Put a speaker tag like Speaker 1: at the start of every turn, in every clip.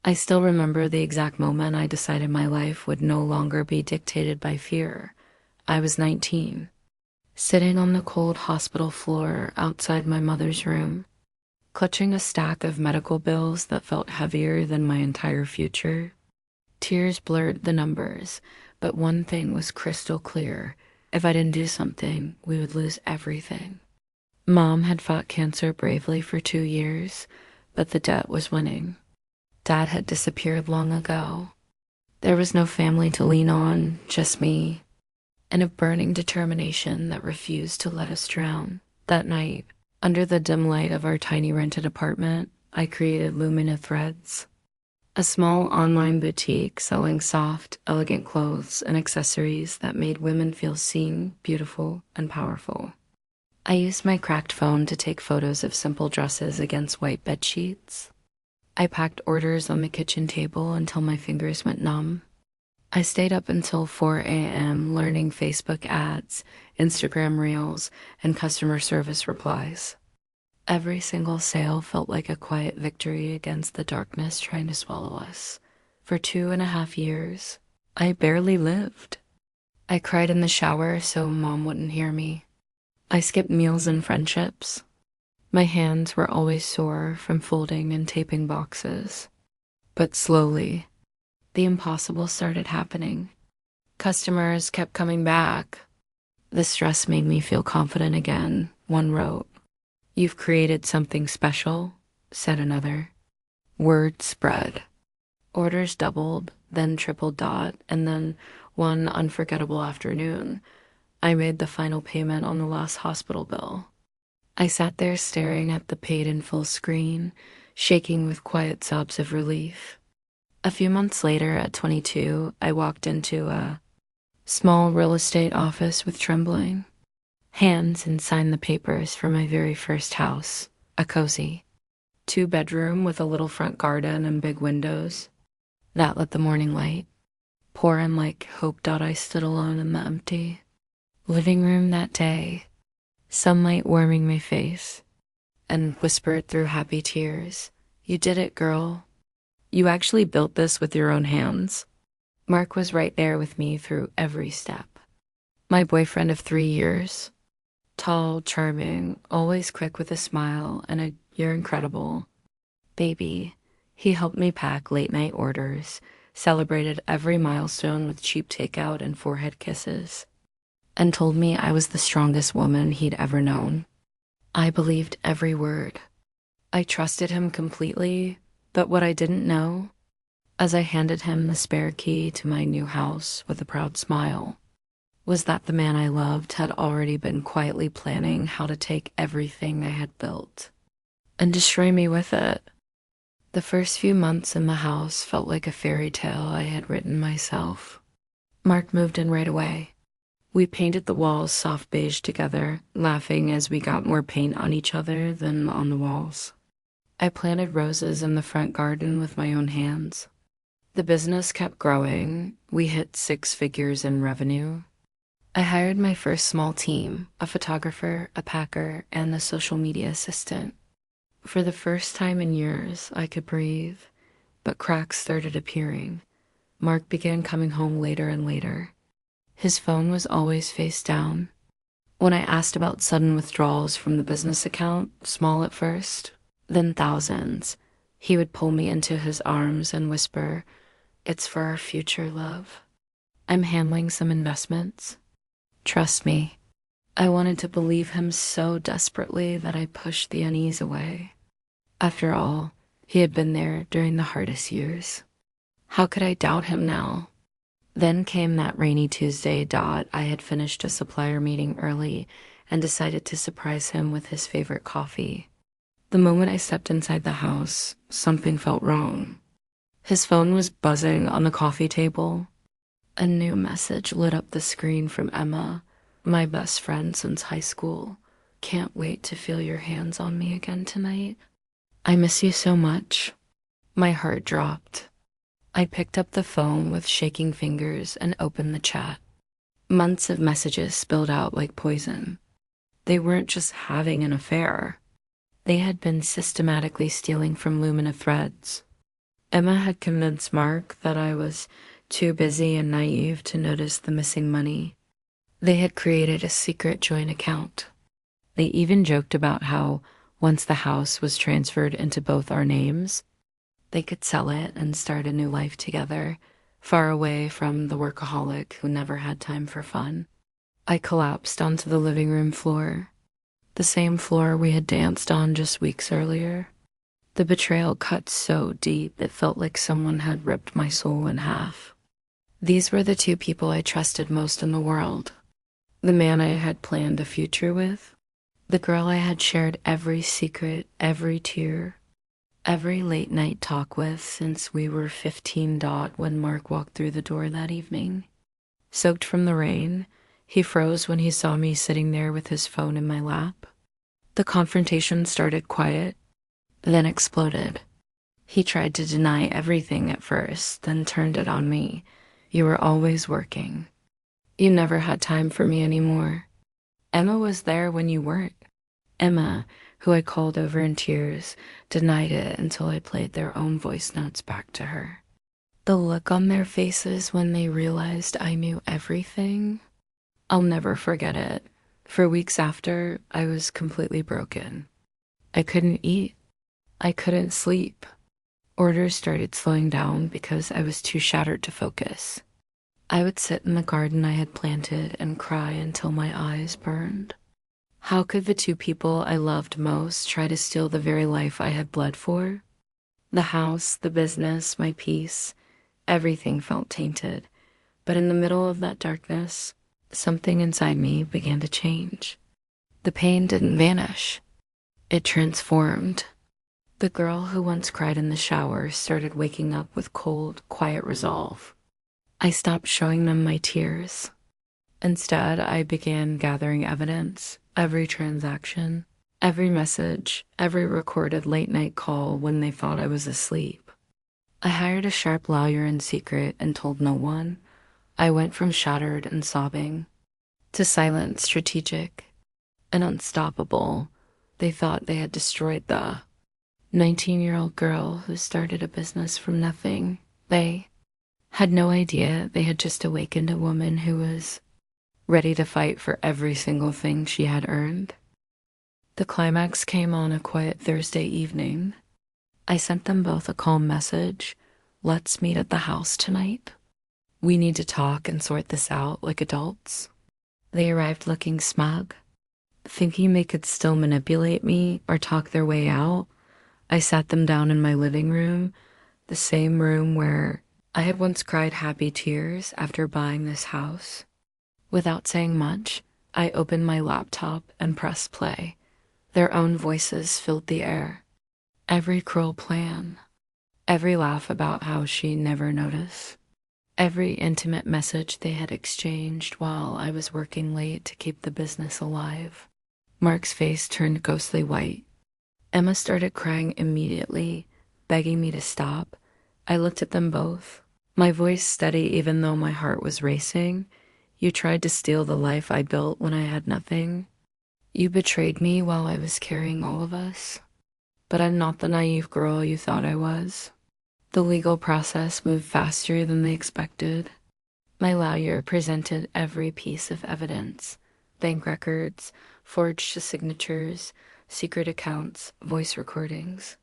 Speaker 1: I still remember the exact moment I decided my life would no longer be dictated by fear. I was 19, sitting on the cold hospital floor outside my mother's room, clutching a stack of medical bills that felt heavier than my entire future. Tears blurred the numbers, but one thing was crystal clear. If I didn't do something, we would lose everything. Mom had fought cancer bravely for 2 years, but the debt was winning. Dad had disappeared long ago. There was no family to lean on, just me, and a burning determination that refused to let us drown. That night, under the dim light of our tiny rented apartment, I created Lumina Threads, a small online boutique selling soft, elegant clothes and accessories that made women feel seen, beautiful, and powerful. I used my cracked phone to take photos of simple dresses against white bed sheets. I packed orders on the kitchen table until my fingers went numb. I stayed up until 4 a.m. learning Facebook ads, Instagram reels, and customer service replies. Every single sale felt like a quiet victory against the darkness trying to swallow us. For 2.5 years, I barely lived. I cried in the shower so Mom wouldn't hear me. I skipped meals and friendships. My hands were always sore from folding and taping boxes. But slowly, the impossible started happening. Customers kept coming back. The stress made me feel confident again, one wrote. "You've created something special," said another. Word spread. Orders doubled, then tripled, and then one unforgettable afternoon, I made the final payment on the last hospital bill. I sat there staring at the paid in full screen, shaking with quiet sobs of relief. A few months later, at 22, I walked into a small real estate office with trembling hands and signed the papers for my very first house, a cozy 2-bedroom with a little front garden and big windows that let the morning light pour in like hope. I stood alone in the empty living room that day, sunlight warming my face, and whispered through happy tears, "You did it, girl. You actually built this with your own hands." Mark was right there with me through every step. My boyfriend of 3 years. Tall, charming, always quick with a smile and a "you're incredible" baby. He helped me pack late-night orders, celebrated every milestone with cheap takeout and forehead kisses, and told me I was the strongest woman he'd ever known. I believed every word. I trusted him completely, but what I didn't know, as I handed him the spare key to my new house with a proud smile, was that the man I loved had already been quietly planning how to take everything I had built and destroy me with it. The first few months in the house felt like a fairy tale I had written myself. Mark moved in right away. We painted the walls soft beige together, laughing as we got more paint on each other than on the walls. I planted roses in the front garden with my own hands. The business kept growing. We hit 6 figures in revenue. I hired my first small team, a photographer, a packer, and a social media assistant. For the first time in years, I could breathe, but cracks started appearing. Mark began coming home later and later. His phone was always face down. When I asked about sudden withdrawals from the business account, small at first, then thousands, he would pull me into his arms and whisper, "It's for our future, love. I'm handling some investments. Trust me." I wanted to believe him so desperately that I pushed the unease away. After all, he had been there during the hardest years. How could I doubt him now? Then came that rainy Tuesday. I had finished a supplier meeting early and decided to surprise him with his favorite coffee. The moment I stepped inside the house, something felt wrong. His phone was buzzing on the coffee table. A new message lit up the screen from Emma, my best friend since high school. "Can't wait to feel your hands on me again tonight. I miss you so much." My heart dropped. I picked up the phone with shaking fingers and opened the chat. Months of messages spilled out like poison. They weren't just having an affair. They had been systematically stealing from Lumina Threads. Emma had convinced Mark that I was too busy and naive to notice the missing money. They had created a secret joint account. They even joked about how, once the house was transferred into both our names, they could sell it and start a new life together, far away from the workaholic who never had time for fun. I collapsed onto the living room floor, the same floor we had danced on just weeks earlier. The betrayal cut so deep it felt like someone had ripped my soul in half. These were the two people I trusted most in the world. The man I had planned a future with, the girl I had shared every secret, every tear, every late night talk with since we were 15 when Mark walked through the door that evening. Soaked from the rain, he froze when he saw me sitting there with his phone in my lap. The confrontation started quiet, then exploded. He tried to deny everything at first, then turned it on me. You were always working. You never had time for me anymore. Emma was there when you weren't. Emma, who I called over in tears, denied it until I played their own voice notes back to her. The look on their faces when they realized I knew everything, I'll never forget it. For weeks after, I was completely broken. I couldn't eat. I couldn't sleep. Orders started slowing down because I was too shattered to focus. I would sit in the garden I had planted and cry until my eyes burned. How could the two people I loved most try to steal the very life I had bled for? The house, the business, my peace, everything felt tainted. But in the middle of that darkness, something inside me began to change. The pain didn't vanish. It transformed. The girl who once cried in the shower started waking up with cold, quiet resolve. I stopped showing them my tears. Instead, I began gathering evidence, every transaction, every message, every recorded late-night call when they thought I was asleep. I hired a sharp lawyer in secret and told no one. I went from shattered and sobbing to silent, strategic, and unstoppable. They thought they had destroyed the 19-year-old girl who started a business from nothing. They had no idea they had just awakened a woman who was ready to fight for every single thing she had earned. The climax came on a quiet Thursday evening. I sent them both a calm message. Let's meet at the house tonight. We need to talk and sort this out like adults. They arrived looking smug, thinking they could still manipulate me or talk their way out. I sat them down in my living room, the same room where I had once cried happy tears after buying this house. Without saying much, I opened my laptop and pressed play. Their own voices filled the air. Every cruel plan, every laugh about how she never noticed, every intimate message they had exchanged while I was working late to keep the business alive. Mark's face turned ghostly white. Emma started crying immediately, begging me to stop. I looked at them both, my voice steady even though my heart was racing. You tried to steal the life I built when I had nothing. You betrayed me while I was carrying all of us. But I'm not the naive girl you thought I was. The legal process moved faster than they expected. My lawyer presented every piece of evidence: bank records, forged signatures, secret accounts, voice recordings.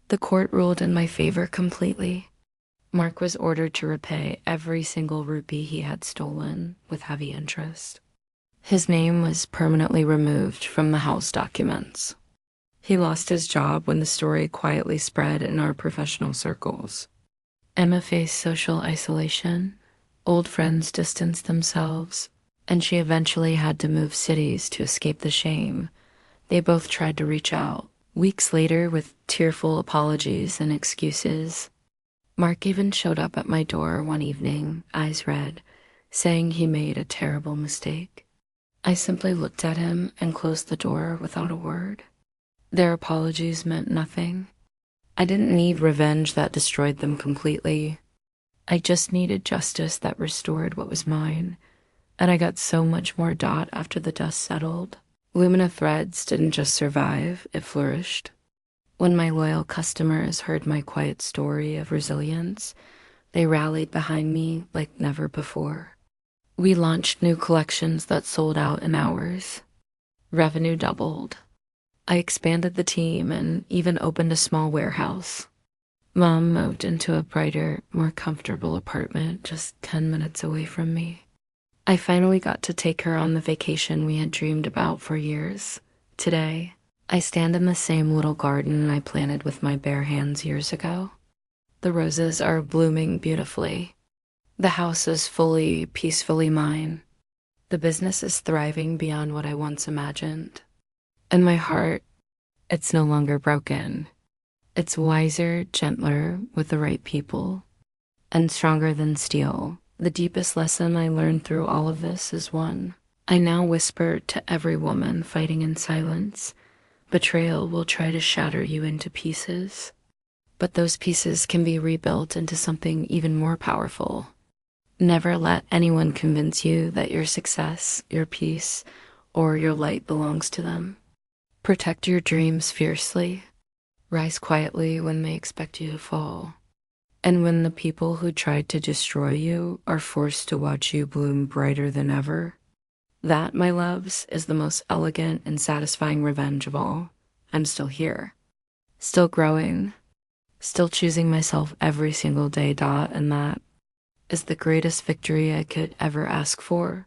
Speaker 1: The court ruled in my favor completely. Mark was ordered to repay every single rupee he had stolen with heavy interest. His name was permanently removed from the house documents. He lost his job when the story quietly spread in our professional circles. Emma faced social isolation. Old friends distanced themselves, and she eventually had to move cities to escape the shame. They both tried to reach out, weeks later with tearful apologies and excuses. Mark even showed up at my door one evening, eyes red, saying he made a terrible mistake. I simply looked at him and closed the door without a word. Their apologies meant nothing. I didn't need revenge that destroyed them completely. I just needed justice that restored what was mine, and I got so much more after the dust settled. Lumina Threads didn't just survive, it flourished. When my loyal customers heard my quiet story of resilience, they rallied behind me like never before. We launched new collections that sold out in hours. Revenue doubled. I expanded the team and even opened a small warehouse. Mom moved into a brighter, more comfortable apartment just 10 minutes away from me. I finally got to take her on the vacation we had dreamed about for years. Today, I stand in the same little garden I planted with my bare hands years ago. The roses are blooming beautifully. The house is fully, peacefully mine. The business is thriving beyond what I once imagined. And my heart, it's no longer broken. It's wiser, gentler, with the right people, and stronger than steel. The deepest lesson I learned through all of this is one. I now whisper to every woman fighting in silence, betrayal will try to shatter you into pieces. But those pieces can be rebuilt into something even more powerful. Never let anyone convince you that your success, your peace, or your light belongs to them. Protect your dreams fiercely. Rise quietly when they expect you to fall. And when the people who tried to destroy you are forced to watch you bloom brighter than ever, that, my loves, is the most elegant and satisfying revenge of all. I'm still here, still growing, still choosing myself every single day, and that is the greatest victory I could ever ask for.